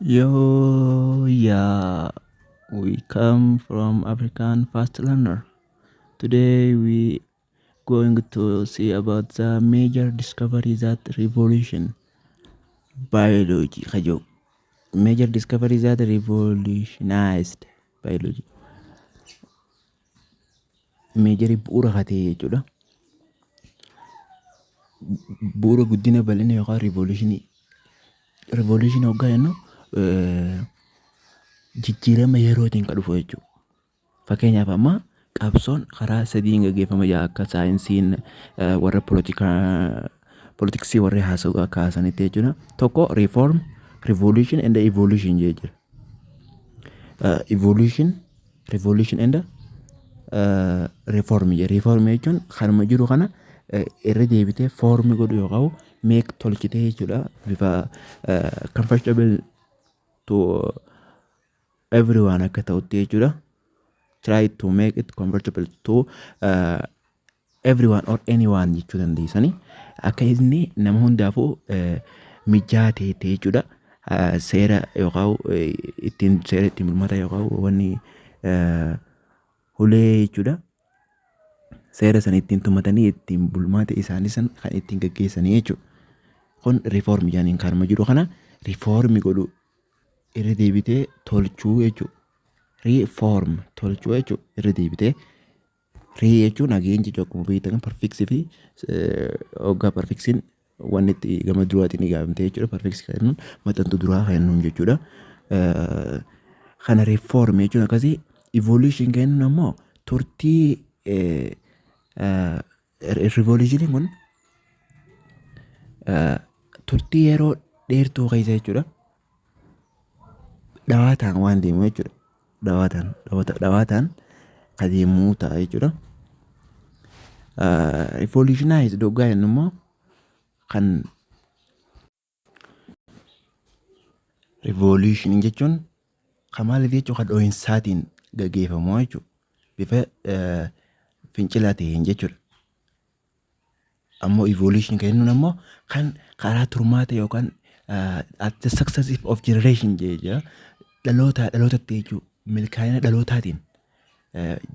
Yo, yeah, we come from African fast learner. Today we going to see about the major discoveries that revolution biology. Kajo. Major discoveries that revolutionized biology. Major bu'uura hatee jechuudha. Bu'uura guddina bal'ina yookaan revolutionii. Revolution hoggaa jennu jijjiirama yerootiin kan dhufu jechuudha. Fakkeenyaaf amma qabsoon karaa sadiin gaggeeffama akka saayinsiin warra poolitiksii warri haasa'u akka haasanitti jechuudha. Tokko reform, revolution and evolution jira. Revolution and reform jira. Reform jechuun kanuma jiru kana irra deebitee foormi godhu yoo qabu meek tolchitee jechuudha. Bifa comfortable to everyone akka ta'utti jechuudha. Try to make it convertible to everyone or anyone jechuu dandeessanii akka inni nama hundaafuu mijaa ta'e jechuudha. Seera yookaan ittiin bulmaata yookaan wanni hulee jechuudha. Seera sana ittiin tumatanii ittiin bulmaata isaanii san kan ittiin gaggeessanii jechuudha. Kun reform jedhaniin kanuma jiru kana reformi godhu irra deebitee tolchuu jechuudha. Reform tolchuu jechuun irra deebitee jechuun nageenyi akkuma beektan perfeksii fi hoggaa perfeksiin wanni itti gama duraatiin ijaaramte jechuudha. Perfeksii kan jennuun maxxantuu duraa kan jennuun jechuudha. Kana reform jechuun akkasii evolution kan jennuun ammoo turtii revolutionii kun turtii yeroo dheertuu keessa jechuudha. Dhawaataan waan deemu jechuudha. Dhawaataan adeemuu ta'a jechuudha. Revolutionize hoggaa jennu immoo kan revolution jechuun kan maaliif jechuun kan dho'insaatiin gaggeeffamu jechuudha. Bifa fincilaa ta'een jechuudha. Ammoo evolution kan jennuun ammoo kan karaa turmaata yookaan at the successive of generation jechuudha. Dhalootatti jechuudha. Milkaa'ina dhalootaatiin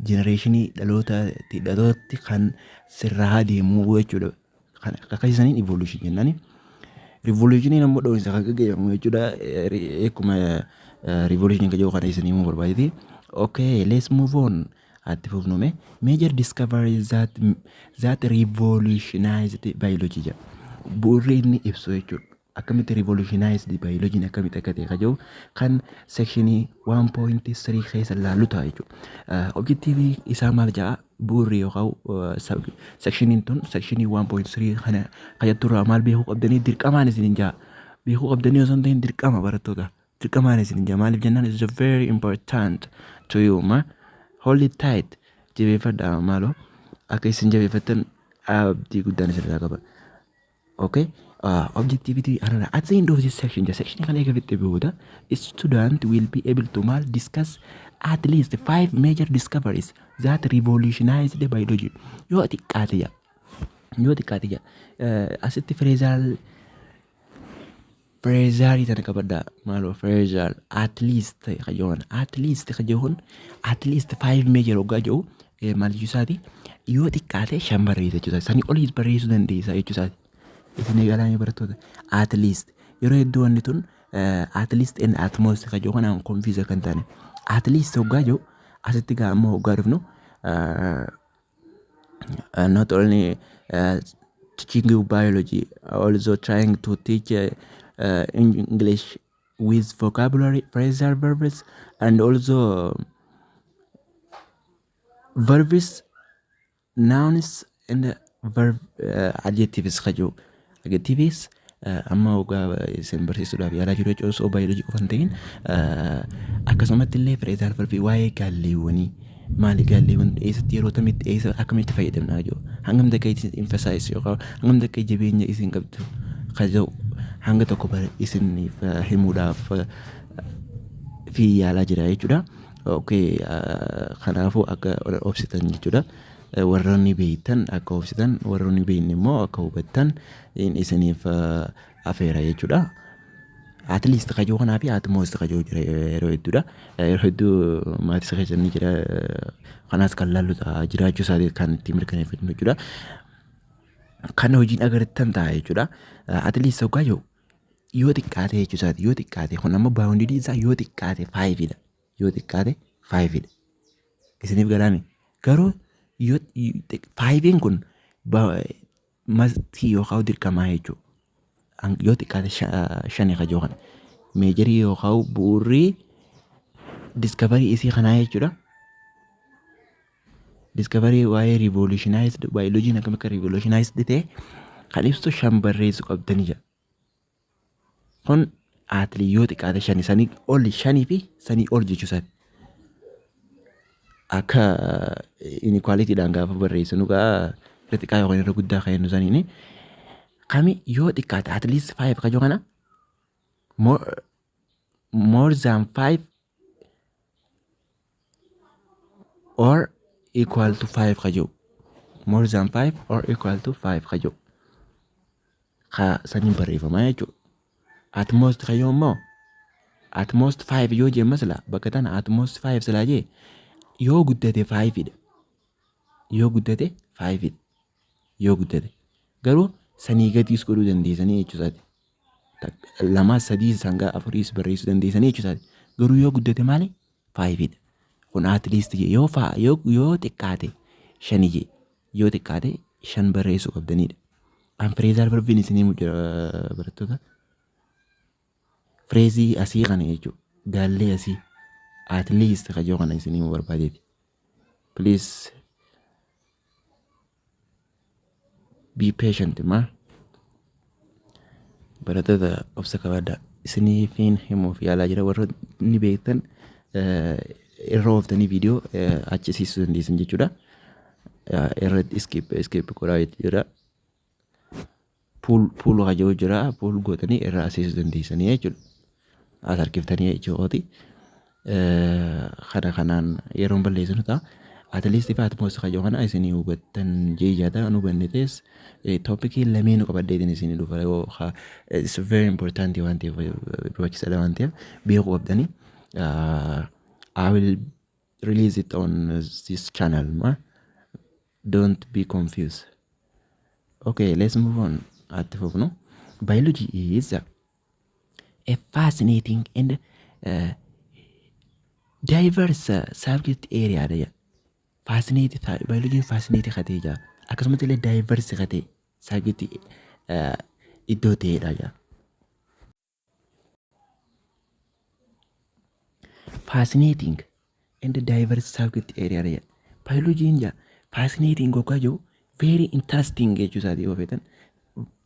genereeshinii dhalootatti kan sirraa deemuu jechuudha. Akkasisaniin evolution jennaan. Revolutioniin ammoo dho'insa kan gaggeeffamu jechuudha. Akkuma revolution kan jedhu kana isanii immoo barbaadeti. Okay, let's move on. Atti fufnume major discoveries that revolutionized biology jedha. Bu'uurri inni ibsu jechuudha. Akkamitti revolutionized biology akkamitti akka ta'e kan kan sectionii 1.3 keessa ilaallu ta'a jechuudha. Objectivii isaa maal jedha bu'uurri yookaan sectioniin tun sectionii 1.3 kana qayyatturraa maal beekuu qabdanii dirqamaan isin ja'a. Beekuu qabdanii osoo hin ta'in dirqama barattoota. Dirqamaan isin ja'a. Maaliif jennaan is very important to you. Hold it tight. Jabeeffadhaa maaloo akka isin jabeeffattan abdii guddaan isirraa qaba. Okay. Objectivity at the end of this section, the section kan eegalte booda student will be able to discuss at least 5 major discoveries that revolutionized the biology. Yoo xiqqaate jira asitti Freezaarii tana qabadhaa maaloo freezaar at least kajoon at least 5 major hoggaa jedhu maal jechuusaati yoo xiqqaate 5 barreessa jechuusaati sanii oliis barreessuu dandeessa jechuusaati. Isin eegalaan barattoota at least yeroo hedduu wanni tun at least and at most kan jedhu kanaan confuse kan taane at least hoggaa jedhu asitti gaa ammoo hoggaa dhufnu not only teaching you biology also trying to teach English with vocabulary, phrasal verbs and also verbs, nouns and adjectives kan jedhu. Adjectives amma hoggaa isin barsiisuudhaaf yaalaa jiru jechuudha. Osoo biology qofa hin ta'in akkasumatti illee phrasal verbii waa'ee gaalleewwanii maali gaalleewwan eessatti yeroo tamitti eessa akkamitti fayyadamna jiru. Hangam takka isin emphasize yookaan hangam takka jabeenya isin qabdu kan jedhu hanga tokko isiniif himuudhaaf fi yaalaa jira jechuudha. Okay, kanaafuu akka obsitan jechuudha. Warroonni beektan akka obsitan warroonni beekne immoo akka hubattan isiniif afeera jechuudha. at least kajoo kanaa fi at most kajoo jira yeroo hedduudha. Yeroo hedduu maatii isa keessa ni jira. Kanaas kan laallu jiraachuu isaa kan ittiin mirkaneeffatu jechuudha. Kan hojiin agartan ta'a jechuudha. At least hoggaa yoo xiqqaate jechuusaati. Yoo xiqqaate kun amma baawundiin isaa yoo xiqqaate 5dha. Yoo xiqqaate 5dha. Isiniif galaami. Garuu yoo 5 kun mastii yookaan dirqamaa jechuudha. Yoo xiqqaate 5 kajoo kana. Meejarii yookaan bu'uurri diskavarii isii kanaa jechuudha. Diskavarii waa'ee revolutionized biology akkam akka revolutionized ta'e kan ibsu 5 barreessuu qabdanii jira. Kun atli yoo xiqqaate 5 sanii ol 5 fi sanii ol jechuusaati. Akka inequalityidhaan gaafa barreessinu gaa xiqqaa yookaan irra guddaa kan jennu saniini kami yoo xiqqaate at least 5 kajoo kana more than 5 or equal to 5 kajoo. More than 5 or equal to 5 kajoo. Ka saniin barreeffamaa jechuudha. At most kajoo immoo at most 5 yoo jee masla bakka tana at most 5 silaa jee yoo guddate 5dha. Yoo guddate 5dha. Yoo guddate garuu sanii gadiis godhuu dandeessanii jechuusaati. 2 3 sangaa 4 barreessuu dandeessanii jechuusaati. Garuu yoo guddate maali 5dha. Kun at least yoo xiqqaate 5 jee yoo xiqqaate 5 barreessuu qabdanidha. Phrasal verbiin isinii jira barattoota. Phrasii asii kana jechuudha. Gaallee asii at least kajoo kana isinii barbaadeeti. Please be patient ma. Barattoota obsa qabaadhaa. Isiniifiin himuuf yaalaa jira warra ni beektan irra ooftanii viidiyoo achisiisuu dandeessan jechuudha. Irratti skip godhaa jira. Pool kajoo jira. Pool gootanii irra asiisuu dandeessanii jechuudha. As harkiftanii jechuudha. Kana kanaan yeroon balleessinu ta'a. At least if at most kajoo kana isinii hubattan jeejaadha. Anu bannetes toopikii lameen qabaddeetiin isinii dhufa. It's very important waan ta'eef barbaachisaadha waan ta'eef beekuu qabdanii. I will release it on this channel. Don't be confused. Okay, let's move on. Biology is a fascinating and diverse subject area. Biology fascinating kate ja. Akkasumas illee diverse kate subject iddoo ta'edha ja. Fascinating and diverse subject area. Biology ja fascinating gogaa jiru very interesting jechuusaati yoo feetan.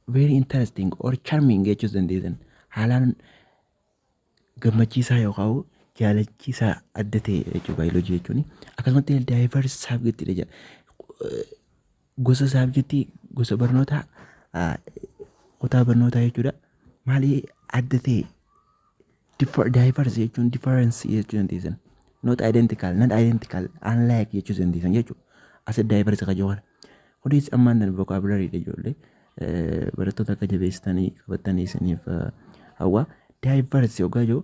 Very interesting or charming jechuus dandeessan. Haalaan gammachiisaa yookaan jaalachiisaa adda ta'e jechuudha biology jechuun. Akkasumas illee diverse subject dha. Gosa subject gosa barnootaa kutaa barnootaa jechuudha. Maali adda ta'e diverse jechuun difference jechuu dandeessan. Not identical, not identical, unlike jechuu dandeessan jechuudha. As diverse kajoo kana. Kunis ammaan dan vocabulary dha ijoollee. Barattoota akka jabeessitanii qabatanii isiniif hawwa. Diverse yookaan jiru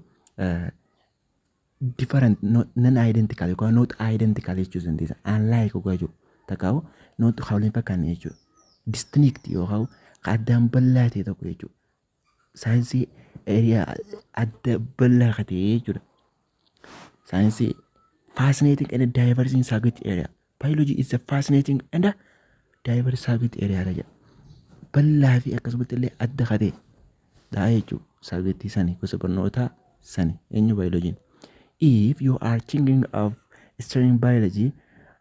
different, non identical yookaan not identical jechuu dandeessa. Unlike yookaan jiru takkaa'u not hawleen fakkaanne jechuudha. Distinct yookaan addaan bal'aa ta'e tokko jechuudha. Saayinsii area adda bal'aa ta'e jechuudha. Saayinsii fascinating and diverse in subject area. Biology is a fascinating and diverse subject area dha. Bal'aa fi akkasumas illee adda ta'e dha jechuudha. Subject sani gosa barnootaa sani eenyu biology. If you are thinking of studying biology,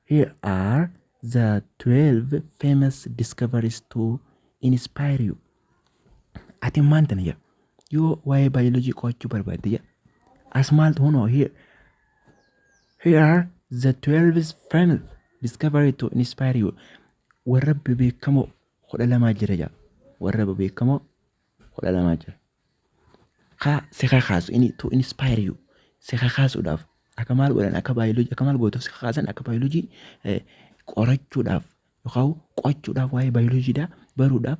here are the 12 famous discoveries to inspire you. Ati maanta na jira. Yoo waa'ee biology qo'achuu barbaadde jira. As maaltu hunoo here are the 12 famous discoveries to inspire you. Warra beekamoo 12 jira jira. Warra beekamoo 12 jira. Si kakaasu inni to inspire you. Si kakaasuudhaaf akka maal godhan akka biology akka maal gootuuf si kakaasan akka biology qorachuudhaaf yookaan qo'achuudhaaf waa'ee biology dha baruudhaaf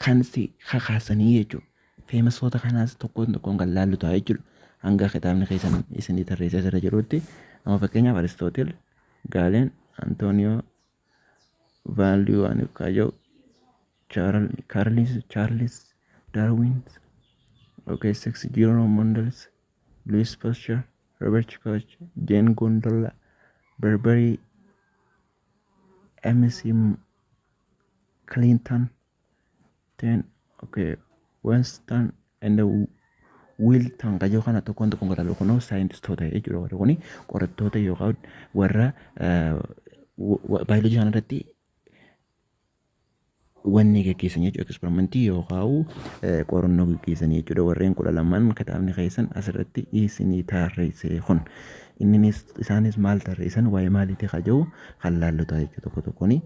kan si kakaasanii jechuudha. Feemasoota kanaas tokkoon kan laallu ta'a jechuudha. Hanga kitaabni keessan isinii tarreessee jira jirutti amma fakkeenyaaf Aristootel, Gaalen, Antooniyoo, Vaaliyuu waan kaayoo, Charles Darwin, okay, 6 General Mondels, Louis Pasteur, Robert Koch, Jane Gondola, Burberry, MC Clinton, then okay, Winston and the Wilton kayo kana tokkoon kan laalu kunoo saayintistoota jechuudha. Warra kuni qorattoota yookaan warra baayoloojii kanarratti wanni gaggeessan jechuudha. Eksperimentii yookaan qorannoo gaggeessan jechuudha. Warreen 12 kitaabni keessan asirratti isinii tarreessee kun innis isaanis maal tarreessan waa'ee maaliitii kaja'u kan laallu ta'a jechuudha. Tokko tokkooni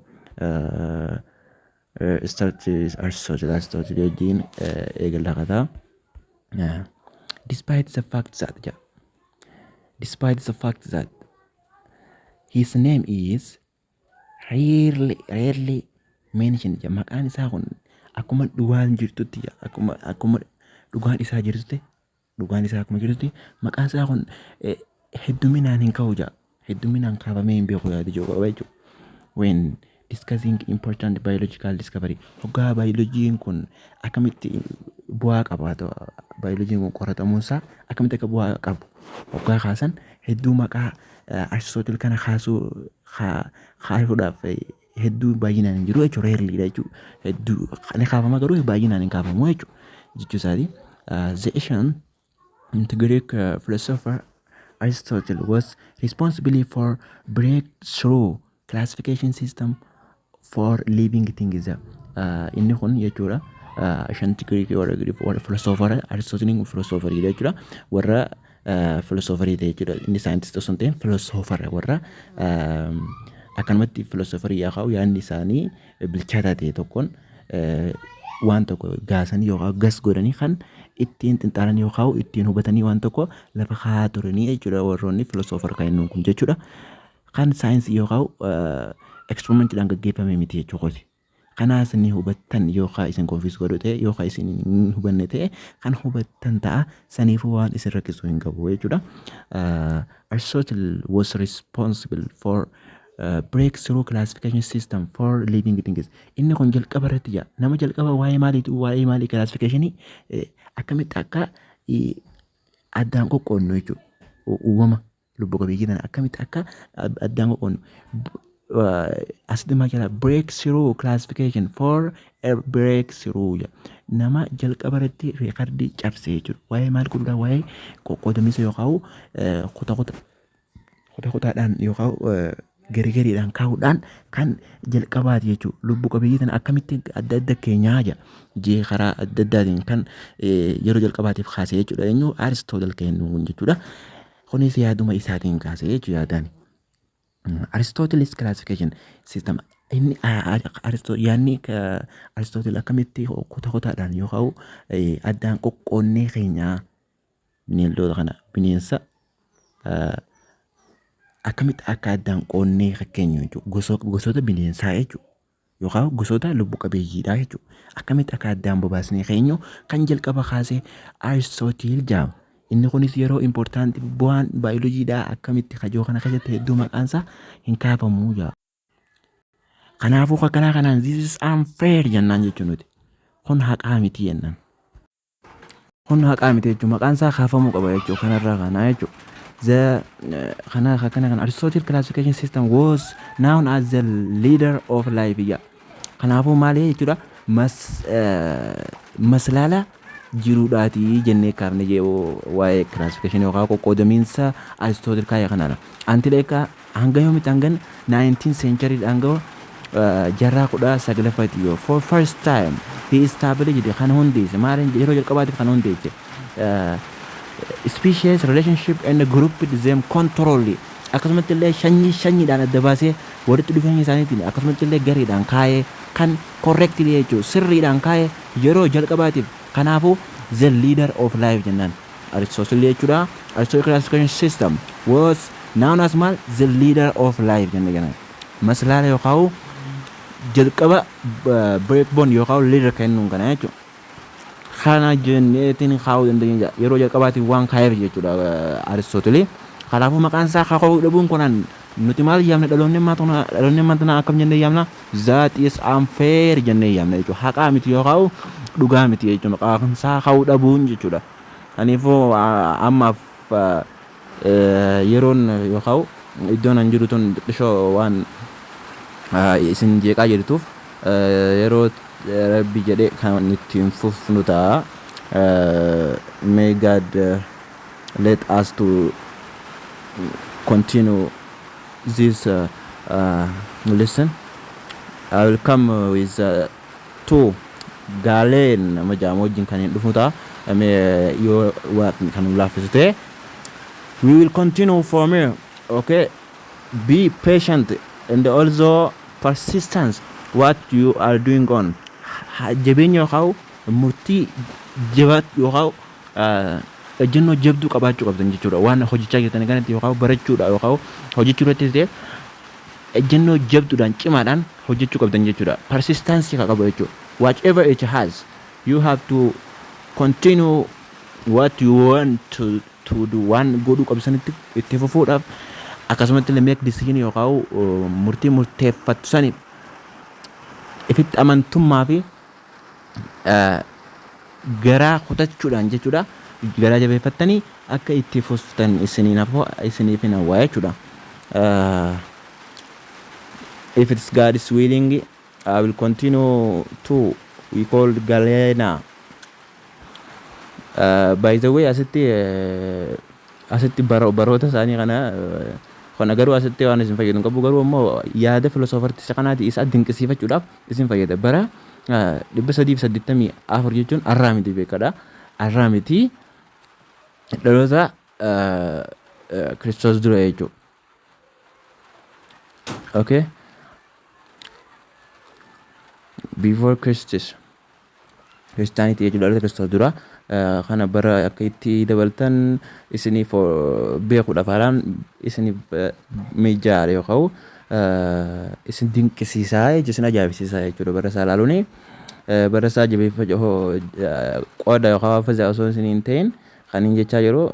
Aristotle wajjin eegallaa kataa. Despite the fact that his name is rarely mentioned, maqaan isaa kun akkuma dhugaan jirtutti akkuma dhugaan isaa jirtutti maqaan isaa kun hedduminaan hin ka'u jaa hedduminaan kaafamee hin beeku yaadu jechuudha. When discussing important biological discovery, hoggaa biolojiin kun akkamitti bu'aa qabaatu, biolojiin kun qoratamuunsaa akkamitti akka bu'aa qabu hoggaa kaasan hedduu maqaa Aristotle kana kaasuudhaaf hedduu baay'inaan hin jiru jechuudha. Reerliidha jechuudha. Hedduu kan kaafama garuu baay'inaan hin kaafamu jechuudha. The ancient Greek philosopher Aristotle was responsible for breakthrough classification system for living things. Inni kun jechuudha ancient Greek warra philosopher Aristotle philosopher jechuudha. Warra philosopher jechuudha. Inni scientist osoo hin ta'in philosopher warra akkanumatti philosopher yaa'u yaadni isaanii bilchaataa ta'e tokkoon waan tokko gaasanii yookaan gas godhanii kan ittiin xinxaalan yookaan ittiin hubatanii waan tokko lafa haa turanii jechuudha. Warroonni philosopher kan inni kun jechuudha. Kan saayinsii yookaan eksperimentiidhaan gaggeeffame miti jechuudha. Kanaas ni hubattan yookaan isin konfiis godhu ta'e yookaan isin hin hubanne ta'e kan hubattan ta'a saniifuu waan isin rakkisuu hin qabu jechuudha. Aristotle was responsible for breakthrough classification system for living things. Inni kun jalqaba irratti jira. Nama jalqaba waa'ee maalii classificationii akkamitti akka addaan qoqqoodnu jechuudha. Uumama lubbu qabeeyyii kana akkamitti akka addaan qoqqoodnu. Asitti maal jedha breakthrough classification for a breakthrough. Nama jalqaba irratti reekardii cabse jechuudha. Waa'ee maal godhuudha waa'ee qoqqoodamiisa yookaan kutaadhaan yookaan garigariidhaan kaa'uudhaan kan jalqabaati jechuudha. Lubbu qabeeyyii kana akkamitti adda adda keenyaa jee karaa adda addaatiin kan yeroo jalqabaatiif kaasee jechuudha. Eenyu Aristotle kennuun jechuudha. Kunis yaaduma isaatiin kaasee jechuudha yaadaan. Aristotle's classification system inni yaadni Aristotle akkamitti kutaadhaan yookaan addaan qoqqoonnee keenyaa bineeldota kana bineensa akkamitti akka addaan qoonnee fakkeenyu jechuudha. Gosoota bineensaa jechuudha. Yookaan gosoota lubbu qabeeyyiidhaa jechuudha. Akkamitti akka addaan bobaasnee keenyu kan jalqaba kaasee Aristotle jedhama. Inni kunis yeroo importanti bu'aan baayoloojiidhaa akkamitti kajoo kana keessatti hedduu maqaansaa hin kaafamu jaa. Kanaafuu akkanaa kanaan this is unfair jennaan jechuun nuti. Kun haqaa miti jennaan. Kun haqaa miti jechuun maqaansaa kaafamuu qaba jechuudha. Kanarraa kanaa jechuudha. Aristotle classification system was known as the leader of life. Kanaafuu maali jechuudha maslaala jiruudhaati jennee kaafne waa'ee classification yookaan qoqqoodamiinsa Aristotle kaayee kanaadha. Antileekaa hanga yoomitti hangan 19th century hanga jarraa 19ffaatti for first time he established kan hundeesse maaliin yeroo jalqabaatiif kan hundeesse species relationship and grouped them control akkasumatti illee shanyiidhaan adda baasee walitti dhufeenya isaaniitiin akkasumatti illee gareedhaan kaayee kan correctly jechuudha sirriidhaan kaayee yeroo jalqabaatiif kanaafuu the leader of life jennaan Aristotle jechuudha. Aristotle classification system was known as the leader of life jennaan maslaala yookaan jalqaba breakbone yookaan leader kennuun kana jechuudha. Kana jenneetiin kaa'uu dandeenya yeroo jalqabaatti waan kaa'eef jechuudha Aristootele. Kanaafuu maqaan isaa kaa'uu dhabuun kunaan nuti maal yaamna dhaloonni ammaa akkam jennee yaamna that is unfair jennee yaamna jechuudha. Haqaa miti yookaan dhugaa miti jechuudha maqaan isaa kaa'uu dhabuun jechuudha. Kanaafuu ammaaf yeroon yookaan iddoon an jiru tun xiqqishoo waan isin jeeqaa jirtuuf yeroo rabbi jedhee kan ittiin fufnu ta'a. May God let us to continue this lesson. I will come with two galeen nama jaamu wajjin kan hin dhufu ta'a. Yoo waan kan laaffisite. We will continue from here. Okay, be patient and also persistence what you are doing on. Jabeenya yookaan murtii jabaat yookaan ejjennoo jabduu qabaachuu qabdan jechuudha. Waan hojjechaa jirtan kanatti yookaan barachuudha yookaan hojjechuu irrattis ta'e ejjennoo jabduudhaan cimaadhaan hojjechuu qabdan jechuudha. Persistence qabu jechuudha. Whatever it has, you have to continue what you want to do. Waan godhuu qabsanitti itti fufuudhaaf akkasumatti illee make decision yookaan murtii murteeffattu saniif ifitti amantummaa fi garaa kutachuudhaan jechuudha. Garaa jabeeffattanii akka itti fuftan isiniif hin hawwaa jechuudha. If it's God's willing, I will continue to we call Galena. By the way, asitti baroota isaanii kana garuu asitti waan isin fayyadu qabu garuu immoo yaada filosoofartiisa kanaati isa dinqisiifachuudhaaf isin fayyada. Bara 384 jechuun arraa miti beekadha. Arraa miti dhaloota Kiristoos dura jechuudha. Okay, before Christianity jechuudha dhaloota Kiristoos dura. Kana bara akka itti dabaltan isiniif beekuudhaaf haalaan isiniif mijaa'aa yookaan isin dinqisiisaa jechuudha, isin ajaa'ibsiisaa jechuudha. Bara isaa ilaaluun bara isaa jabeeffachuu qooda yookaan fayyaa osoo isin hin ta'in kan hin jechaa jiru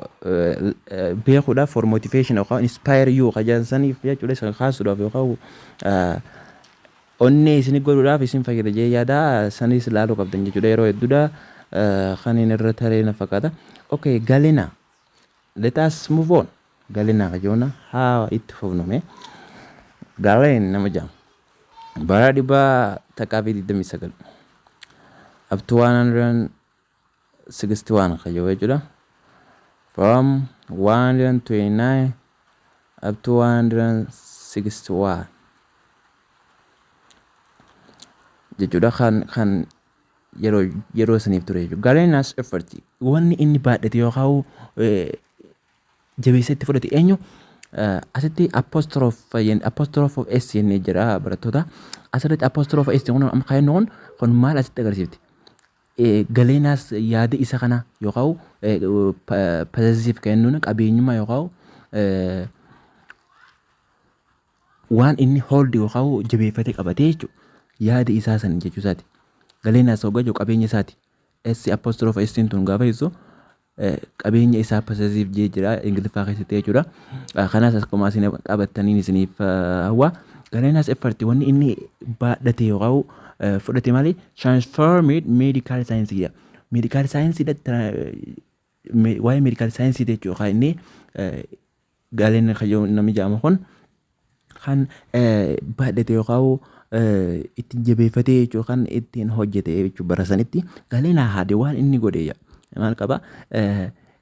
beekuudhaaf for motivation yookaan inspire you kajansaniif jechuudha. Isa kaasuudhaaf yookaan onnee isin godhuudhaaf isin fayyada jee yaada sanis ilaaluu qabdan jechuudha. Yeroo hedduudha kan inni irra taree na fakkaata. Okay, Galena. Let us move on. Galena kajoona haa itti fufnume. Galen nama jam. Bara 1929 up to 161 kajoo jechuudha. From 129 up to 161 jechuudha. Kan yeroo saniif ture jechuudha. Galena's effort wanni inni baadhate yookaan jabeessa itti fudhate eenyu asitti apostrophe of s jennee jira barattoota. Asirratti apostrophe of s kun amma kaa'ennoon kun maal asitti agarsiifti? Galenaas yaada isa kana yookaan possessive kennuun qabeenyummaa yookaan waan inni hold yookaan jabeeffate qabatee jechuudha. Yaada isaa san jechuusaati. Galenaas hoggaa jiru qabeenya isaati. S apostrophe s tun gaafa ibsu qabeenya isaa possessive jee jira Ingiliffaa keessatti jechuudha. Kanaas akkuma isin qabattaniin isiniif hawwa. Galenaas effort wanni inni baadhate yookaan fudhate malee transformed medical science jedha. Medical science waa'ee medical science jechuudha. Inni Galena kayyoo namni jedhamu kun kan baadhate yookaan ittiin jabeeffatee jechuudha. Kan ittiin hojjete jechuudha. Bara sanitti Galena haade waan inni godhe maal qaba?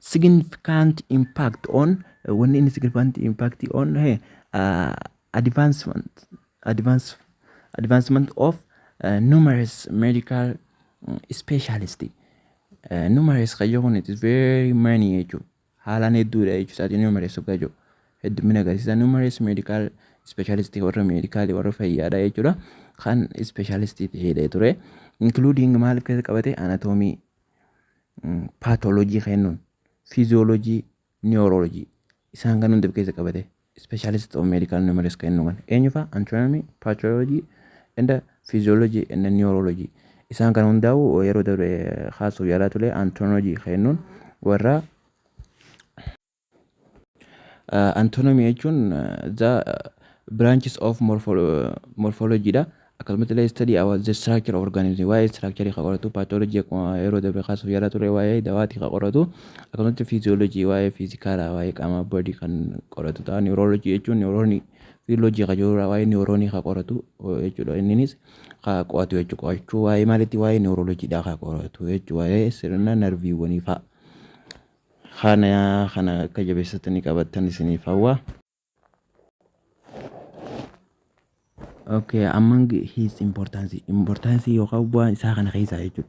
Significant impact on wanni inni significant impact on advancement of numerous medical specialists. Numerous kayyoo kun it is very many jechuudha. Haalaan hedduudha jechuudha. Numerous hoggaa jiru heddumina agarsiisa. Numerous medical specialists warra medicaalii warra fayyaadha jechuudha. Kan specialistii ta'ee ture including maal keessa qabate? Anatomy, pathology kennuun, physiology, neurology isaan kan hundi keessa qabate. Specialist of medical numerous kennuun eenyu fa'a? Anatomy, pathology and physiology and neurology. Isaan kan hundaa'u yeroo darbe haasoo yaalaa ture anatomy kennuun warra anatomy jechuun the branches of morphology dha. Akkasumas illee study about the structure of organism waa'ee structure kan qoratu, pathology yeroo darbe haasoo yaalaa ture waa'ee dawaatii kan qoratu, akkasumas physiology waa'ee fiizikaala waa'ee qaama body kan qoratu ta'a. Neurology jechuun neuronii physiology kan jiru waa'ee neuronii kan qoratu jechuudha. Innis kan qo'atu jechuudha. Qo'achuu waa'ee maalitti waa'ee neurology dha kan qoratu jechuudha. Waa'ee sirna narviiwwanii fa'a. Kana akka jabeessatanii qabattan isiniif hawwa. Okay, among his importance yookaan bu'aan isaa kana keessaa jechuudha.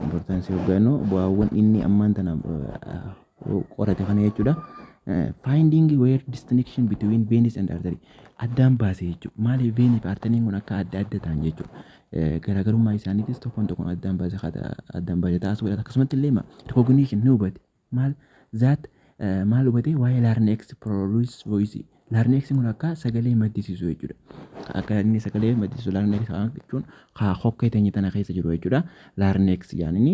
Importance yookaan bu'aawwan inni ammaan tana qorate kana jechuudha. Finding where distinction between veins and artery addaan baase jechuudha. Maaliif veins fi arteriin kun akka adda adda ta'an jechuudha. Garaagarummaa isaaniitis tokkoon addaan baase taasisuudha. Akkasumas illee recognition ni hubate. Maal hubate waa'ee larynx produce voice. Larynx kun akka sagalee maddisiisu jechuudha. Akka inni sagalee maddisiisu larynx jechuun haa hokkee teenye tana keessa jiru jechuudha. Larynx yaani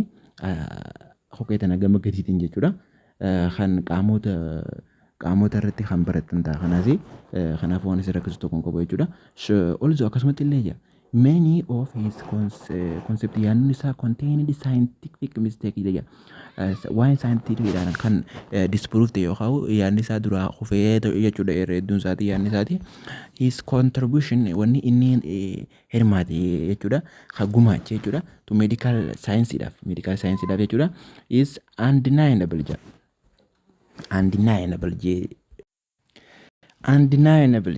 hokkee tana gama gadiitiin jechuudha. Kan qaamota irratti kan baratan ta'a. Kanaaf waan isa rakkisu tokko qabu jechuudha. Also akkasumatti illee many of his concept yaanni isaa contained scientific mistake jedha. Waan scientific dhaan kan disprove ta'e yookaan yaanni isaa dura kufee jechuudha. Hedduun isaatii yaanni isaati. His contribution wanni inni hirmaate jechuudha. Kan gumaache jechuudha. To medical science jechuudha. Is undeniable jedha. Undeniable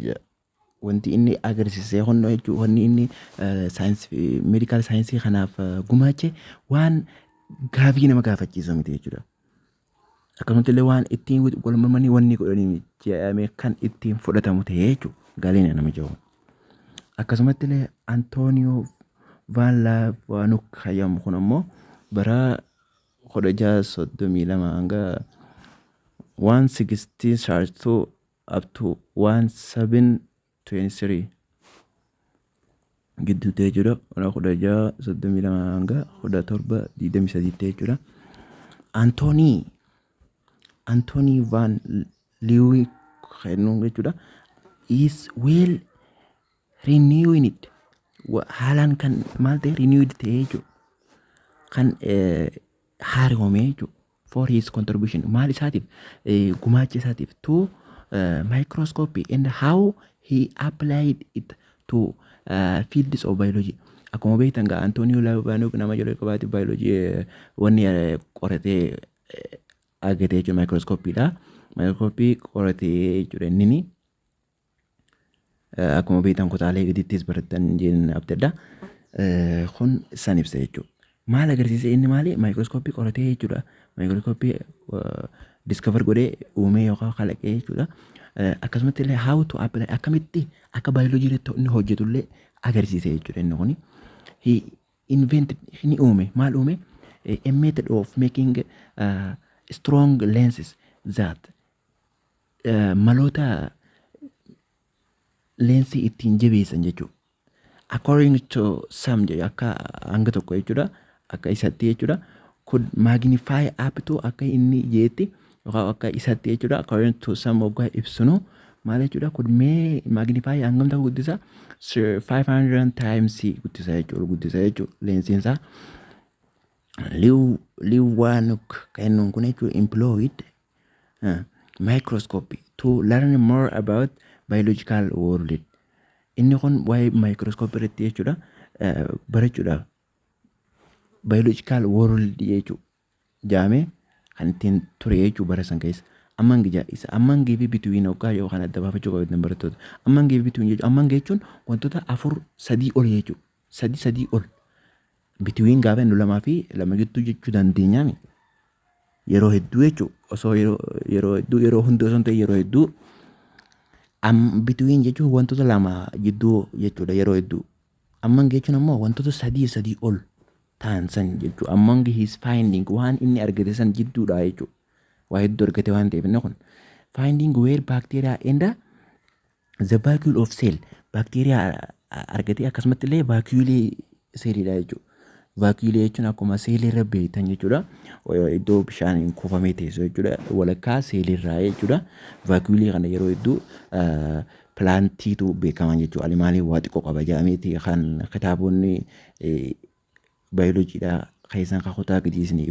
jedha. Wanti inni agarsiise hundi jechuudha. Wanni inni medical science kanaaf gumaache waan gaafii nama gaafachiisu miti jechuudha. Akkasumas illee waan ittiin wal mormanii wanni godhanii jedhamee kan ittiin fudhatamu ta'ee jechuudha. Galiin nama jiru. Akkasumas illee Antonio van Leeuwenhoek jedhamu kun ammoo bara 1632 hanga 160 up to 1723 gidduu ta'ee jira. 1632 hanga 1723 ta'ee jira. Anthony van Leeuwenhoek jechuudha. Is well renewed. Haalaan kan maal ta'e renewed ta'ee jechuudha. Kan haaromee jechuudha. For his contribution maal isaatiif gumaacha isaatiif to microscopy and how he applied it to fields of biology. Akkuma beektan gaa Antonio Leeuwenhoek nama jalqabaati biology wanni qoratee argate jechuudha. Microscopy dha. Microscopy qoratee jechuudha inni. Akkuma beektan kutaalee gadiittis baratan jeen abdadda. Kun san ibsa jechuudha. Maal agarsiise inni maali? Microscopy qoratee jechuudha. Microscopy discover godhee uumee yookaan kalaqee jechuudha. Akkasumas illee how to apply akkamitti akka biology irratti inni hojjetullee agarsiise jechuudha inni kuni. He invented inni uume maal uume? A method of making strong lenses that maloota lensii ittiin jabeessan jechuudha. According to some akka hanga tokko jechuudha. Akka isatti jechuudha. Could magnify up to akka inni jeetti yookaan akka isatti jechuudha. According to some oggaa ibsunu maal jechuudha. Could magnify hangam ta'u guddisa 500 times guddisa jechuudha. Lensiin isaa Leeuwenhoek kennuun kun jechuudha employed microscopy to learn more about biological world. Inni kun waa'ee microscopy irratti jechuudha barachuudha. Biological world jechuudha jaamee kan ittiin ture jechuudha bara san keessa. Amman geebii between hoggaa yookaan adda baafachuu qabu barattoota. Amman geebii between jechuudha. Amman jechuun wantoota 3 ol jechuudha. 3 ol. Between gaafa inni 2 fi 2 gidduu jechuu dandeenyaa yeroo hedduu jechuudha. Osoo yeroo hundi osoo hin ta'in yeroo hedduu. Between jechuun wantoota 2 gidduu jechuudha yeroo hedduu. Amman jechuun ammoo wantoota 3 ol ta'an san jechuudha. Among his finding waan inni argate san jidduudha jechuudha. Waa hedduu argate waan ta'eef inni kun. Finding where bacteria and the vacuole of cell baakteeriyaa argatee akkasumatti illee vaakiyoolii seeliidha jechuudha. Vaakiyoolii jechuun akkuma seelirra beektan jechuudha. Iddoo bishaaniin kuufamee teessu jechuudha. Walakkaa seelirraa jechuudha. Vaakiyoolii kana yeroo hedduu pilaantiitu beekaman jechuudha. Animaalii waa xiqqoo qaba jedhameeti kan kitaabonni baayoloojiidhaa keessan kakutaa gadiisni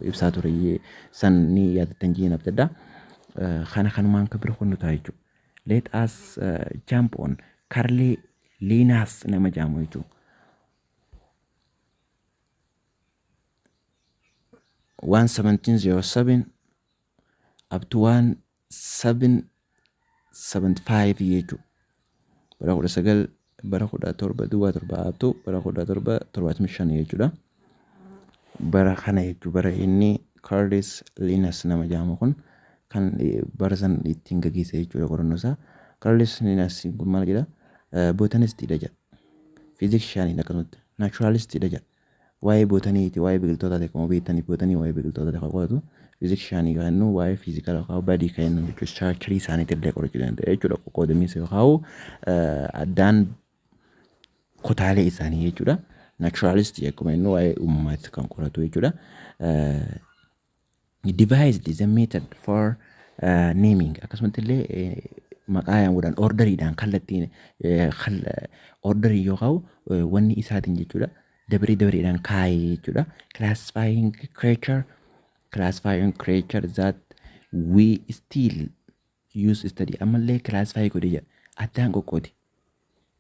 ibsaa ture san ni yaadattan jiin abdaddaa. Kana kanumaan kan bira kunnu ta'a jechuudha. Let us jump on Carl Linnaeus nama jedhamu jechuudha. 1707 up to 1775 jechuudha. Bara 19 bara 17 up to bara 1775 jechuudha. Bara kana jechuudha. Bara inni Carl Linnaeus nama jedhamu kun kan bara san ittiin gaggeesse jechuudha qorannoo isaa. Carl Linnaeus kun maal jedha? Bootanistiidha jedha. Fiizikshaaniidha akkasumatti. Naachuraalistiidha jedha. Waa'ee bootaniiti, waa'ee biqiltootaati akkuma beektaniif bootanii waa'ee biqiltootaati kan qoratu. Fiizikshaanii kan jennu waa'ee fiizikaala yookaan badii kan jennu jechuudha. Istiraakcharii isaaniitti illee qorachuu danda'a jechuudha. Qoqqoodamiinsa yookaan addaan kutaalee isaanii jechuudha. Naachuraalistii akkuma jennu waa'ee uumamaatti kan qoratu jechuudha. Devised the method for naming akkasumatti illee maqaa yaamuudhaan orderiidhaan kallattiin orderii yookaan wanni isaatiin jechuudha. Dabareedhaan kaayee jechuudha. Classifying creature that we still use study ammallee classify godhe jedha. Addaan qoqqoode.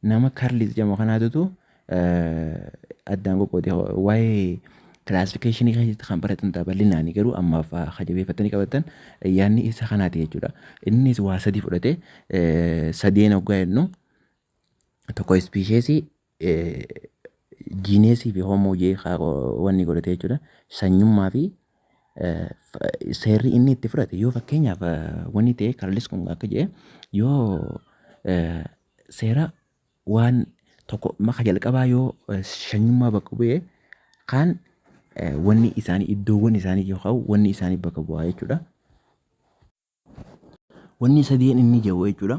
Nama Carlis jedhamu kanaatutu addaan qoqqoode waa'ee classification keessatti kan baratan ta'a bal'inaanii garuu ammaaf jabeeffatanii qabatan yaadni isa kanaati jechuudha. Innis waa sadii fudhate sadeen hoggaa jennu tokko species jiineesii fi homoo jee wanni godhate jechuudha. Sanyummaa fi seerri inni itti fudhate yoo fakkeenyaaf wanni ta'e Carlis kun akka jedhe yoo seera waan tokko maka jalqabaa yoo sanyummaa bakka bu'ee kan wanni isaanii iddoowwan isaanii yookaan wanni isaanii bakka bu'aa jechuudha. Wanni sadeen inni jedhu jechuudha.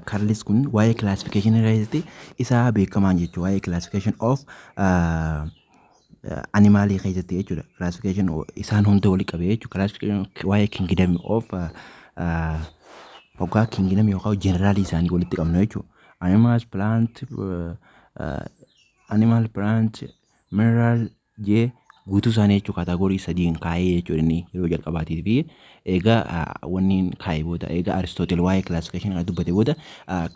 Carlis kun waa'ee classification irratti isaa beekamaan jechuudha. Waa'ee classification of animaalii keessatti jechuudha. Classification isaan hunda walii qabee jechuudha. Classification waa'ee kingdom of hoggaa kingdom yookaan generaalii isaanii walitti qabna jechuudha. Animal, plant, mineral jee guutuu isaanii jechuudha. Kaataagorii sadiin kaayee jechuudha inni yeroo jalqabaatii fi egaa wanni kaayee booda egaa Aristooteel waa'ee classification kana dubbate booda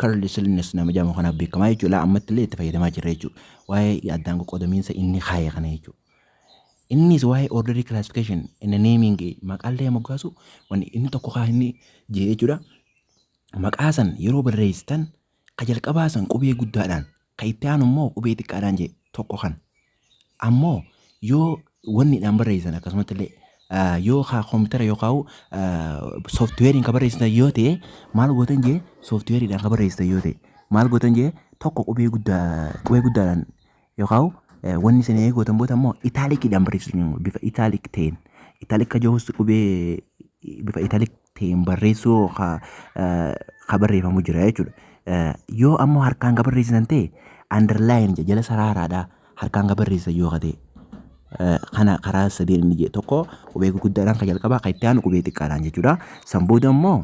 Carl Linnaeus nama jedhamu kanaaf beekamaa jechuudha. Ammatti illee itti fayyadamaa jirra jechuudha. Waa'ee addaan qoqqoodamiinsa inni kaayee kana jechuudha. Innis waa'ee orderii classification inni naming maqaallee moggaasu wanni inni tokko kaa inni jee jechuudha. Maqaa san yeroo barreessitan ka jalqabaa san qubee guddaadhaan ka itti aanu immoo qubee xiqqaadhaan jee tokko kan ammoo yoo wanniidhaan barreessan akkasumatti illee yoo koompitara yookaan sooftiweeriin ka barreessitan yoo ta'e maal gootan jee sooftiweeriidhaan ka barreessitan yoo ta'e maal gootan jee tokko qubee guddaadhaan yookaan wanni isin eegotan booda immoo itaalikiidhaan barreessuun bifa itaalik ta'een itaalik ka jiruus qubee bifa itaalik ta'een barreessuu ka barreeffamu jira jechuudha. Yoo ammoo harkaan ka barreessitan ta'e underline jala saraaraadhaa harkaan ka barreessitan yoo ta'e. Kana karaa sadeen inni jedhe tokko qubee guddaadhaan kan jalqabaa kan itti aanu qubee xiqqaadhaan jechuudha. San booda immoo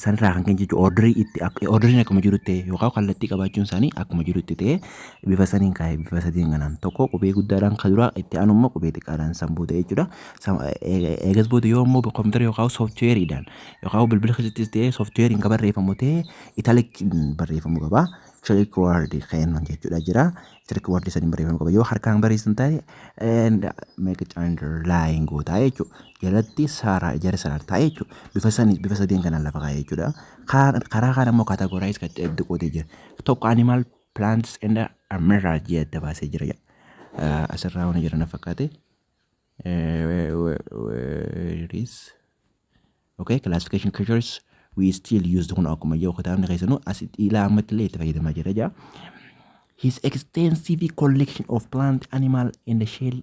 sanirraa kan keenya jechuudha orderiin akkuma jirutti yookaan kallattii qabaachuun isaanii akkuma jirutti ta'e bifa saniin kaa'ee bifa sadiin kanaan tokko qubee guddaadhaan kan dura itti aanu immoo qubee xiqqaadhaan san booda jechuudha. Eegas booda yoo immoo koompitara yookaan sooftiweeriidhaan yookaan bilbila keessattis ta'e sooftiweeriin kan barreeffamu ta'e itaalikiin barreeffamu qaba. Trick word kan jechuudha jira. Trick word saniin barreeffamu qaba. Yoo harkaan barreessan ta'e make it underline gootaa jechuudha. Jalatti jara saraa ta'e jechuudha. Bifa sadiin kanaan lafa kaa'ee jechuudha. Karaa kaan immoo kaatagoraayiz kan adda qootee jira. Tokko animal, plants and mineral jee adda baasee jira. Asirraa waan jiran fakkaate. Where is okay classification creatures we still use kun akkuma yoo kitaabni keessanu as ilaa ammatti illee itti fayyadamaa jira jaa. His extensive collection of plant, animal and shell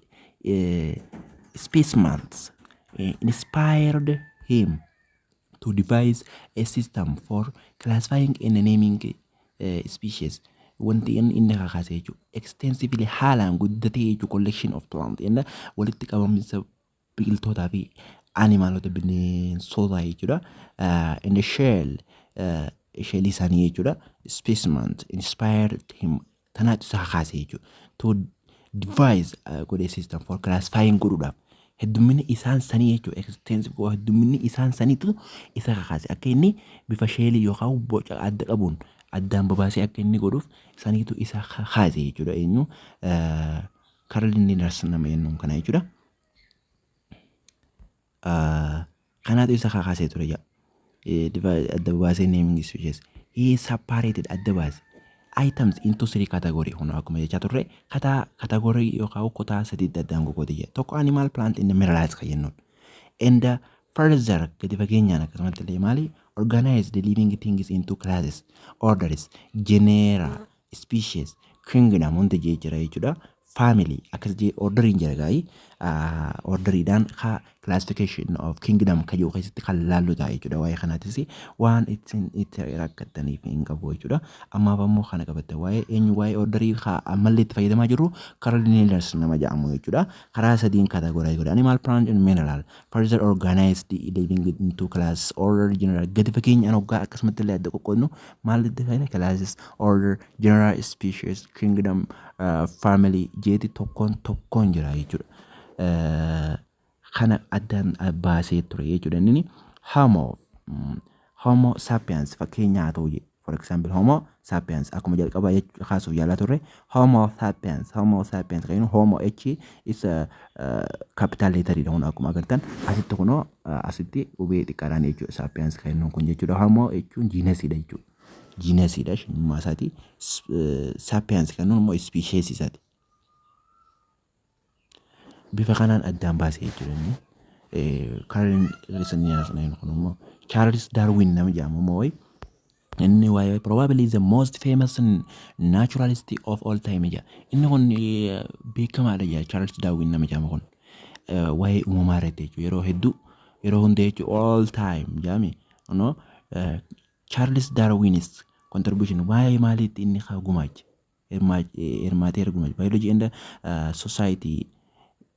specimens inspired him to devise a system for classifying and naming species. Wanti inni kakaase jechuudha. Extensively haalaan guddatee jechuudha collection of plant. Inni walitti qabamiinsa biqiltootaa fi animaalota bineensotaa jechuudha. In the shell shell isaanii jechuudha. Specimen inspired him tanaatu isa kakaase jechuudha. To devise godhee system for classifying godhuudhaaf. Heddumminni isaan sanii jechuudha. Extensive heddumminni isaan saniitu isa kakaase. Akka inni bifa sheelii yookaan boca adda qabuun addaan babaasee akka inni godhuuf saniitu isa kakaase jechuudha. Eenyu Linnaean nama jennuun kana jechuudha. Kanaatu isa kakaasee ture jaa. Adda babaasee naming species. He separated adda baase items into three categories. Huna akkuma jechaa turre category yookaan kutaa sadiitti addaan gogooti jee. Tokko animal, plant and minerals kan jennuun. And further gadi fageenyaan akkasumatti illee maali organize the living things into classes, orders, genera, species, kingdom hunda jee jira jechuudha. Family akkas jee orderiin jira gaa'ii orderiidhaan classification of kingdom kayyoo keessatti kan laallu ta'a jechuudha. Waa'ee kanaatis waan ittiin itti rakkattaniif hin qabu jechuudha. Ammaaf ammoo kana qabatte waa'ee orderii ammallee itti fayyadamaa jirru Linnaean nama jedhamu jechuudha. Karaa sadiin kategorii godha. Animal, plant and mineral. Further organize the living into class, order, general. Gadi fageenyaan hoggaa akkasumatti illee adda qoqqoodnu maal itti fayyada? Classes, order, general, species, kingdom, family jeeti tokkoon jira jechuudha. Kana addaan baasee ture jechuudha. Inni homo sapiens fakkeenyaa ta'u je. For example homo sapiens akkuma jalqaba kaasuuf yaalaa turre homo sapiens kan jennu homo h is capital letter dha. Hunda akkuma agartan asitti kunoo asitti ubee xiqqaadhaan jechuudha. Sapiens kan jennu kun jechuudha. Homo jechuun jiinasiidha jechuudha. Jiinasiidha shinnummaa isaati. Sapiens kan jennu immoo species isaati. Bifa kanaan addaan baasee jechuudha. Linnaean kun immoo Charles Darwin nama jedhamu immoo inni waa'ee probably the most famous naturalist of all time jedha. Inni kun beekamaadha jedha Charles Darwin nama jedhamu kun. Waa'ee uumamaa irratti jechuudha. Yeroo hunda jechuudha all time jedhame. Charles Darwin's contribution waa'ee maaliitti inni gumaache? Hirmaatee gumaache. Biology and society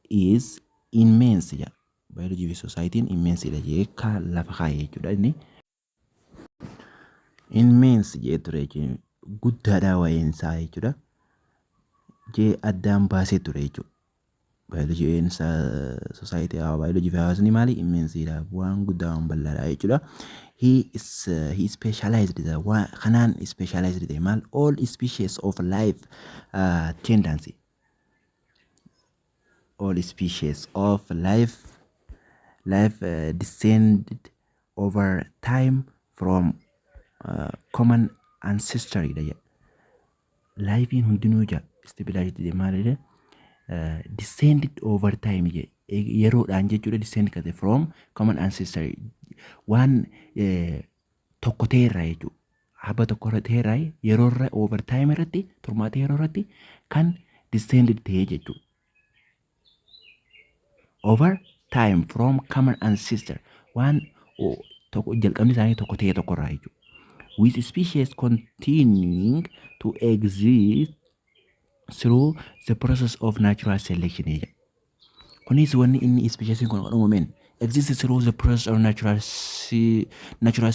is immense ja. Biology society immense dha jee ka lafa kaayee jechuudha. Inni immense jee ture jechuudha. Guddaadha waa'een isaa jechuudha. Jee addaan baasee ture jechuudha. Biology and society biology fi hawaasni maali immense dha. Waan guddaa waan bal'aadha jechuudha. He specialized kanaan specialized maal all species of life tendency. All species of life descended over time from common ancestry. Life in hundinuu ja stability maalidha descended over time je yeroodhaan jechuudha. Descend kate from common ancestry waan tokko ta'erraa jechuudha. Haba tokko irra ta'erraa yeroorra over time irratti turmaata yeroo irratti kan descended ta'ee jechuudha. Over time from common ancestor one tokko jalqabni isaanii tokko ta'e tokko irraa jechuudha. With species continuing to exist through the process of natural selection. Kunis wanni inni species kun uumameen exist through the process of natural selection. Natural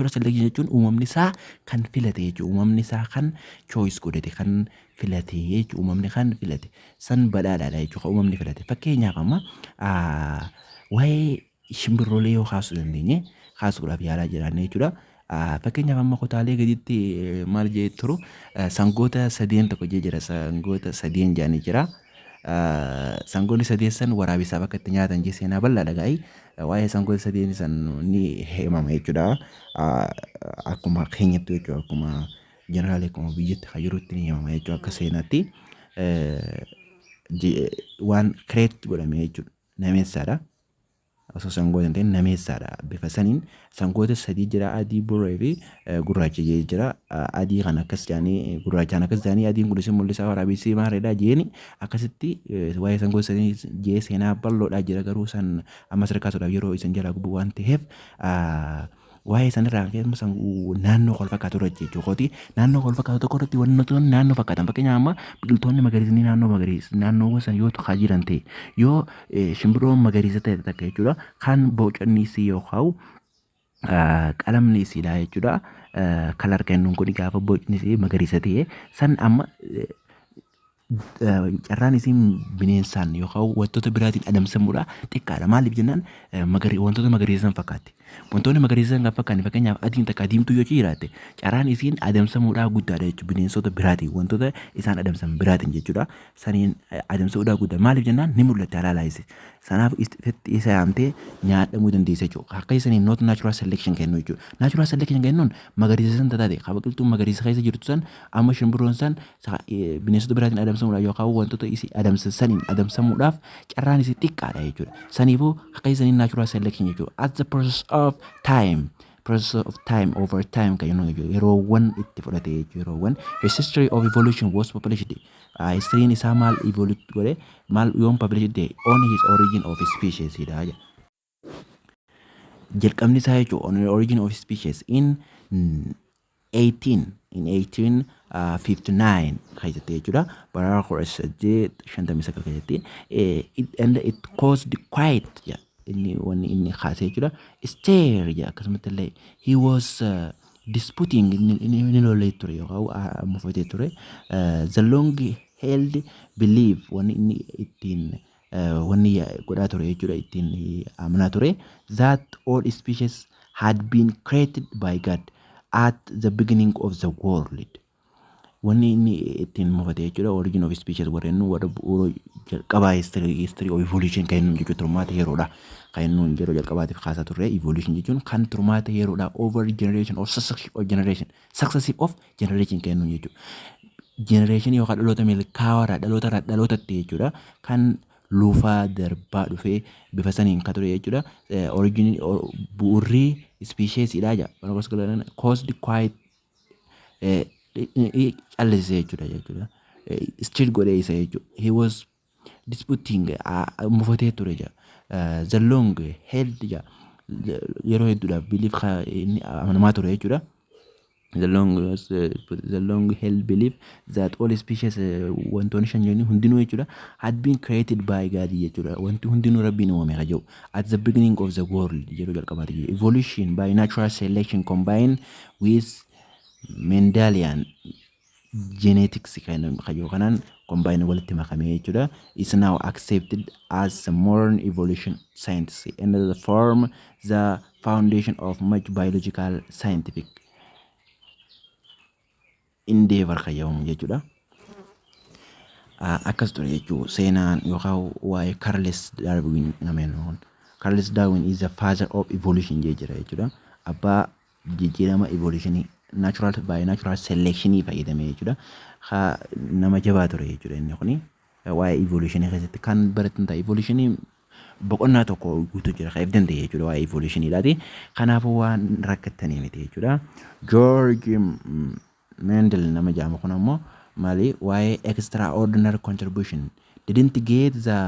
selection jechuun uumamni isaa kan filate jechuudha. Uumamni isaa kan choice godhate kan filate jechuudha. Uumamni kan filate san badhaadhaadha jechuudha. Uumamni filate. Fakkeenyaaf amma waa'ee shimbirroolee yoo kaasuu dandeenye kaasuudhaaf yaalaa jiran jechuudha. Fakkeenyaaf amma kutaalee gaditti maal jee turu sangoota sadeen tokko jee jira. Sangoota sadeen jaanii jira. Sangoonni sadeen san waraabisaaf akka itti nyaatan jee seenaa bal'aadha gaa'ii. Waa'ee sangoota sadeen san ni himama jechuudha. Akkuma keenyatti jechuudha. Akkuma jeneraalee akkuma biyyatti kan jirutti ni himama jechuudha. Akka seenaatti waan kireet godhame jechuudha. Nameessaadha. osoo sangoota hin ta'in nameessaadha. Bifa saniin sangoota sadii jira, adii, burree fi gurraacha jira. Adii kan akkas jedhanii gurraachaan akkas jedhanii adiin kunis mul'isaa waraabessi maaliidha jeeni akkasitti waa'ee sangoota sadii jee seenaa bal'oodhaa jira garuu san amma sirkaasuudhaaf yeroo isin jalaa gubu waan ta'eef waa'ee sanirraa keessumas naannoo wal fakkaatu irra jechuudha. Naannoo wal fakkaatu tokko irratti wantoonni naannoo fakkaatan fakkeenyaaf amma biqiltoonni magariisni naannoowwan san yoo tuqaa jiran ta'e yoo shimbiroon magariisa ta'e takka jechuudha kan bocanni isii yookaan qalamni isiidha jechuudha. Kalar kennuun kun gaafa bocni isii magariisa ta'e san amma carraan isiin bineensaan yookaan wantoota biraatiin adamsamuudha xiqqaadha. Maaliif jennaan wantoota magariisan fakkaatti. Wantoonni magariisan kan fakkaanne fakkeenyaaf adiin takka diimtuu yoo jiraatte carraan isiin adamsamuudha guddaadha jechuudha. Bineensota biraatiin wantoota isaan adamsan biraatiin jechuudha. Saniin adamsamuudha guddaa. Maaliif jennaan ni mul'atti alaalaayise. Sanaaf isa yaamtee nyaadhamuu dandeessa jechuudha. Akka isaniin not natural selection kennu jechuudha. Natural selection kennuun magariisa san taate biqiltuun magariisa keessa jirtu san amma shimbiroon san bineensota biraatiin adamsamuudha yookaan wantoota isii adamsaniin adamsamuudhaaf carraan isii xiqqaadha jechuudha. Saniifuu akka isaniin natural selection jechuudha. As the process of time over time kan jennu jechuudha. Yeroowwan itti fudhate jechuudha. Yeroowwan history of evolution was published. Historiin isaa maal evolute godhe maal yoon published ta'e on his origin of species dha. Jalqabni isaa jechuudha on the origin of species in 1859 keessatti jechuudha. Bara 1859 keessatti and it caused quite inni kaasee jechuudha. Stare akkasumatti illee he was disputing inni lolee ture yookaan mufatee ture the long held belief wanni inni ittiin wanni godhaa ture jechuudha ittiin amanaa ture that all species had been created by God at the beginning of the world. Wanni inni ittiin mufatee jechuudha origin of species warreen warra jalqabaa history of evolution kan inni jechuudha turmaata yeroodha. Kan inni yeroo jalqabaatiif kaasaa turre evolution jechuun kan turmaata yeroodha over generation or successive of generation kan inni jechuudha. Generation yookaan dhaloota milkaa'aadha dhalootatti jechuudha kan luufaa darbaa dhufee bifa saniin ka ture jechuudha. Origin bu'uurri species-idha jedha. Caused quite callisee jechuudha. Still godhee isa jechuudha. He was disputing mufatee ture jedha. The long held yeroo hedduudhaaf belief amanamaa ture jechuudha. The long held belief that all species wantoonni shan jenni hundinuu jechuudha had been created by God jechuudha. Wanti hundinuu rabbiin uumame ka jiru at the beginning of the world yeroo jalqabaati jechuudha. Evolution by natural selection combined with Mendelian genetics kan jiru kanaan combine walitti makamee jechuudha. Is now accepted as a modern evolution science and form the foundation of much biological scientific endeavor kan jedhamu jechuudha. Akkas ture jechuudha seenaan yookaan waa'ee Charles Darwin nameen. Charles Darwin is the father of evolution jechuudha. Abbaa jijjiirama evolutionii natural selection fayyadamee jechuudha. Nama jabaa ture jechuudha inni kuni waa'ee evolutionii keessatti kan baratan ta'a. Evolutionii boqonnaa tokko guutuu jira kan danda'e jechuudha waa'ee evolutioniidhaati. Kanaafuu waan rakkatanii miti jechuudha. George Mendel nama jedhamu kun ammoo maali waa'ee extraordinary contribution didn't get the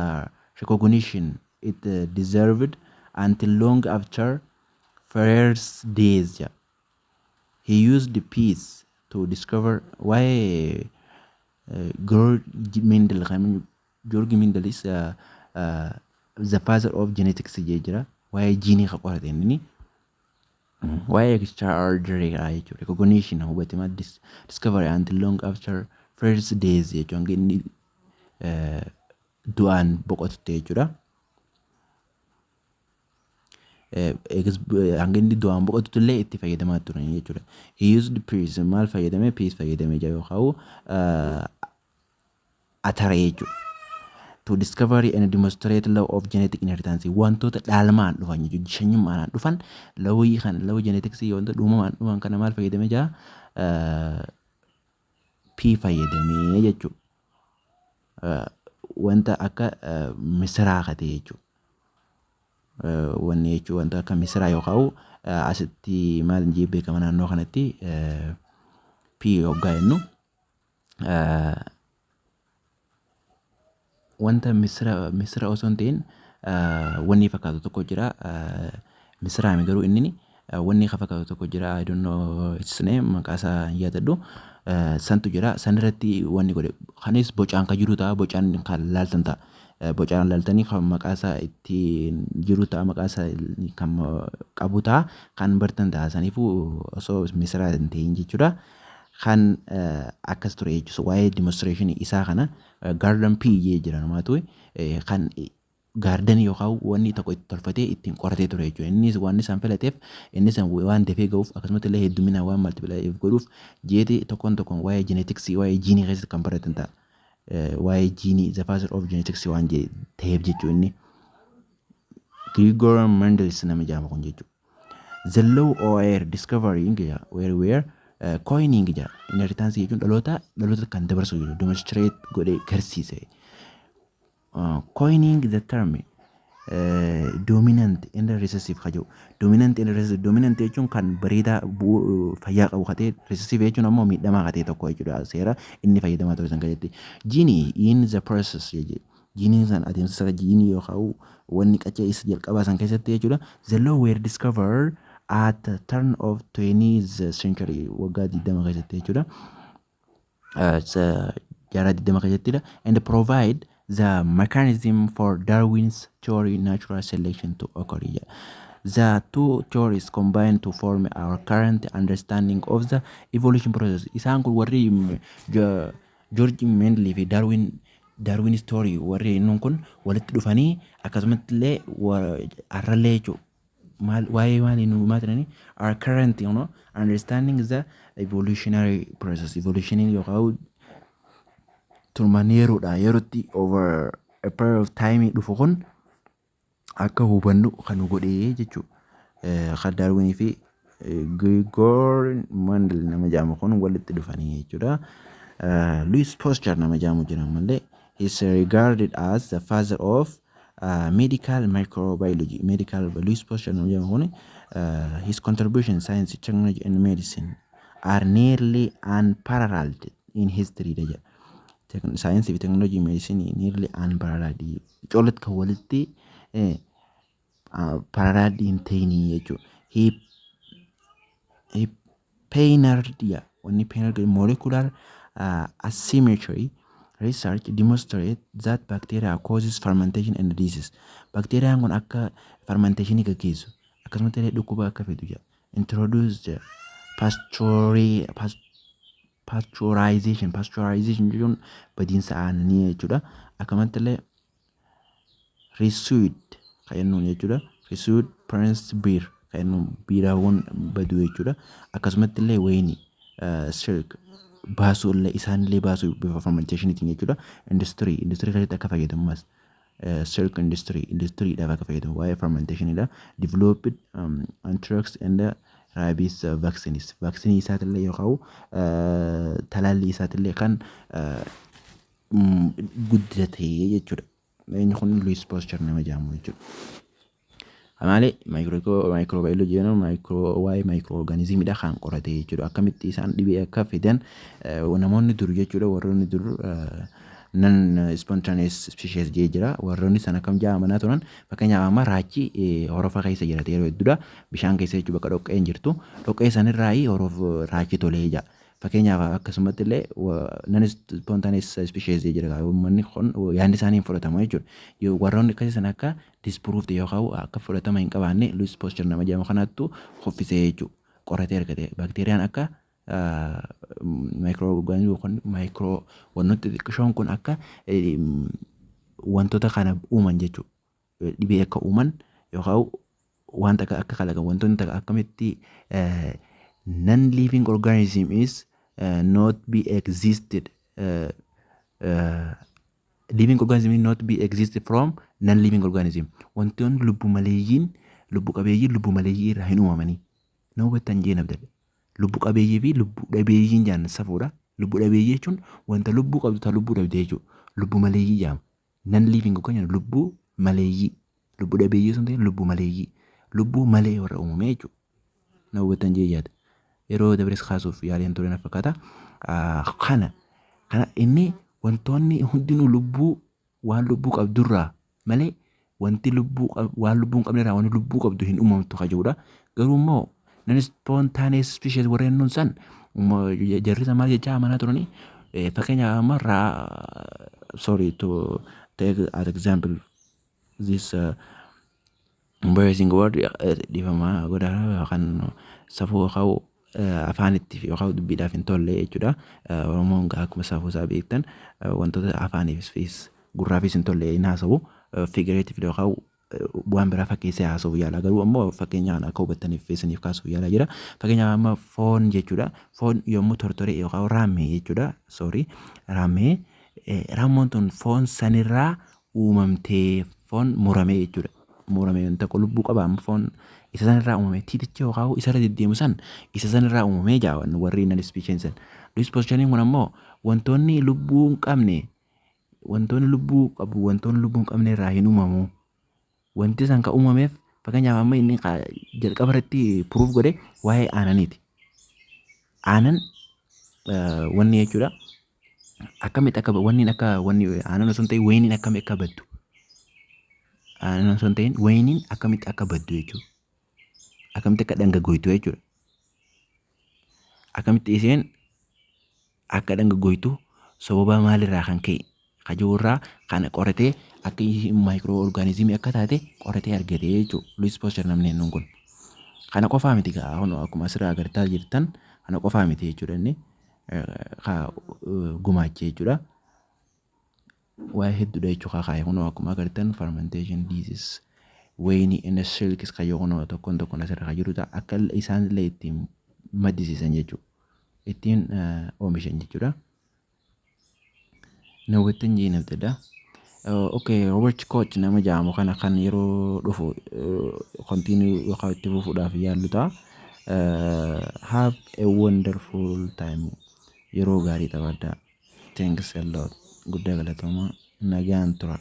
recognition it deserved until long after Frere's days. He used the piece to discover why George Mendel is the father of genetics jira. Why gene ka qorate inni why extraordinary recognition hubatima discovery until long after first days jechuun inni du'aan boqotte jechuudha. Hanga inni du'aan boqotu illee itti fayyadamaa turan jechuudha. He used peace maal fayyadame peace fayyadame yookaan atara jechuudha. To discover and demonstrate law of genetic inheritance wantoota dhaalmaan dhufan jechuudha shanyummaan dhufan lawii genetics wanta dhuumamaan dhufan kana maal fayyadame jaa p fayyadame jechuudha. Wanta akka misiraa kate jechuudha. wanni jechuun wanta akka misiraa yookaan asitti maal jee beekama naannoo kanatti P hoggaa jennu wanta misira osoo hin ta'in wanni fakkaatu tokko jira. Misiraami garuu inni wanni fakkaatu tokko jira. I don't know its name maqaa isaa hin yaadadhu. Santu jira. San irratti wanni godhe kanis bocaan kan jiru ta'a. Bocaan kan laaltan ta'a. Bocaan laaltanii kan maqaa isaa itti jiru ta'a. Maqaa isaa kan qabu ta'a. Kan bartan ta'a. Saniifuu osoo misiraa hin ta'in jechuudha. Kan akkas ture jechuudha. Waa'ee demonstration isaa kana garden P jira namaatu kan garden yookaan wanni tokko itti tolfatee ittiin qoratee ture jechuudha. Innis waan isaan filateef innis waan dafee ga'uuf akkasumas illee heddumina waan multiplier godhuuf jeeti tokkoon waa'ee genetics waa'ee jiinii keessatti kan baratan ta'a. Waa'ee jiinii the father of genetics waan ta'eef jechuudha inni. Gregor Mendels nama jedhama kun jechuudha. The law or discovering where coining jira. Inheritance jechuun dhaloota kan dabarsu jiru. Demonstrate godhee garsiise. Coining the term dominant and recessive kajau. Dominant and recessive. Dominant jechuun kan bareedaa fayyaa qabu katee recessive jechuun ammoo miidhamaa katee tokko jechuudha. Seera inni fayyadamaa ta'uu san keessatti. Genie in the process jechuudha. Genie san adeemsa genie yookaan wanni qaccee isa jalqabaa san keessatti jechuudha. The law were discovered at the turn of 20th century waggaa 20 keessatti jechuudha. Jaarraa 20 keessattidha. And provide the mechanism for Darwin's theory natural selection to occur. The two theories combine to form our current understanding of the evolution process. Isaan kun warri George Mendel fi Darwin's theory warri innuun kun walitti dhufanii akkasumatti illee arrallee jechuudha. Why our current understanding the evolutionary process. Evolutionary yookaan turmaneeruudha yerootti over a period of time dhufu kun akka hubannu kan godhee jechuudha. Kan Darwin fi Gregor Mendel nama jedhamu kun walitti dhufanii jechuudha. Louis Pasteur nama jedhamu jira malee he is regarded as the father of medical microbiology. Louis Pasteur nama jedhamu kun his contributions science, technology and medicine are nearly unparalleled in history. Science fi technology medicine nearly unparalleled. Colet kan walitti paralleled hin ta'ini jechuudha. He pioneered molecular asymmetry research demonstrate that bacteria causes fermentation and disease. Bacteria kun akka fermentation gaggeessu akkasumas illee dhukkuba akka fidu jira. Introduced pasteurization jechuun badiinsa aannanii jechuudha. Akkasumas illee resued kan jennuun jechuudha. Resued Prince beer kan jennuun biiraawwan baduu jechuudha. Akkasumas illee wayinii silk baasuu illee isaan illee baasuu bifa fermentationitiin jechuudha. Industry keessatti akka fayyadamumas silk industry dhaaf akka fayyadamu waa'ee fermentationidha. Developed anthrax and rabies vaccines. Vaccinii isaatillee yookaan talaalli isaatillee kan guddatee jechuudha. Inni kun Louis Pasteur nama jedhamu jechuudha. Amaalee microbiology jedhamu waa'ee microorganismidha kan qorate jechuudha. Akkamitti isaan dhibee akka fidan namoonni dur jechuudha. Warroonni dur non spontaneous species jira. Warroonni sana kam jedhamanaa turan fakkeenyaaf amma raachi horofa keessa jirate yeroo hedduudha. Bishaan keessa jechuudha bakka dhoqqeen jirtu. Dhoqqee sanirraa raachi tolee jira. Fakkeenyaaf akkasumatti illee non spontaneous species jira. Uummanni kun yaadni isaanii hin fudhatamu jechuudha. Warroonni akkasii sana akka disproved yookaan akka fudhatama hin qabaanne Louis Pasteur nama jedhamu kanattu hoffisee jechuudha. Qoratee argate. Bakteeriyaan akka wantoota xixiqqoon kun akka wantoota kana uuman jechuudha. Dhibee akka uuman yookaan wanta akka kalaqa wantoonni akkamitti non-living organism is not be existed. Living organism is not be existed from non-living organism. Wantoonni lubbu qabeeyyiin lubbu maleeyyii irraa hin uumamanii. Nama hubattan jeen abdadha. Lubbu qabeeyyii fi lubbu dhabeeyyiin jaan safuudha. Lubbu dhabeeyyii jechuun wanta lubbuu qabdu ta lubbuu dhabdee jechuudha. Lubbu maleeyyii jaama. Non-living yookaan lubbu maleeyyii. Lubbuu dhabeeyyii sun ta'e lubbuu maleeyyii. Lubbuu malee warra uumamee jechuudha. Na hubattan jeeyyaadha. Yeroo dabres kaasuuf yaaliin ture na fakkaata. Kana inni wantoonni hundinuu lubbuu waan lubbuu qabdurraa malee wanti waan lubbuu hin qabnerraa waan lubbuu qabdu hin uumamtu jechuudha. Garuu immoo non spontaneous species warreen nun san jarrisa maal jechaa amanaa turanii fakkeenyaaf amma sorry to take as example this embarrassing word dhiifamaa godhaa yookaan safuu yookaan afaanitti yookaan dubbiidhaaf hin tolle jechuudha. Oromoon akkuma safuu isaa beektan wantoota afaaniifis gurraafis hin tolle hin haasawu figurative yookaan bu'aan biraa fakkeessee haasa'uuf yaala. Garuu ammoo fakkeenyaan akka hubattaniif feesaniif kaasuuf yaala jira. Fakkeenyaaf amma foon jechuudha. Foon yommuu tortoree yookaan raammee jechuudha. Sorry raammee raammoon tun foon sanirraa uumamtee foon muramee jechuudha. Muramee waan tokko lubbuu qaba foon isa sanirraa uumamee tiiticha yookaan isarra deddeemu san isa sanirraa uumamee jaawan warri nan species san. Dispositioning kun ammoo wantoonni lubbuu hin qabne wantoonni lubbuu qabu wantoonni lubbuu hin qabne irraa hin uumamu. Wanti san ka uumameef fakkeenyaaf amma inni jalqaba irratti proof godhe waa'ee aananiiti. Aanan wanni jechuudha. Akkamitti akka wanni aanan osoo hin ta'in wayiniin akkamitti akka baddu. Aanan osoo hin ta'in wayiniin akkamitti akka baddu jechuudha. Akkamitti akka dhangagoytu jechuudha. Akkamitti isheen akka dhangagoytu sababa maalirraa kan ka'e kajoorraa kana qoratee akka microorganismii akka taate qoratee argate jechuudha. Louis Pasteur namni hennuun kun. Kana qofaa miti akkuma asirraa agartaa jirtan kana qofaa miti jechuudha inni gumaachee jechuudha. Waa hedduudha jechuudha kaayee kunoo akkuma agartan fermentation disease wayinii inni silkis kayyoo kunoo tokkoon asirra jiru ta'a akka isaan illee ittiin maddisiisan jechuudha. Ittiin oomishan jechuudha. Na hubattan jeenabdadha. Okay, Robert Koch nama jedhamu kana kan yeroo dhufu continue yookaan itti fufuudhaaf yaallu ta'a. Have a wonderful time. Yeroo gaarii taphadhaa. Thanks a lot. Guddaa galatooma. Nagaan tura.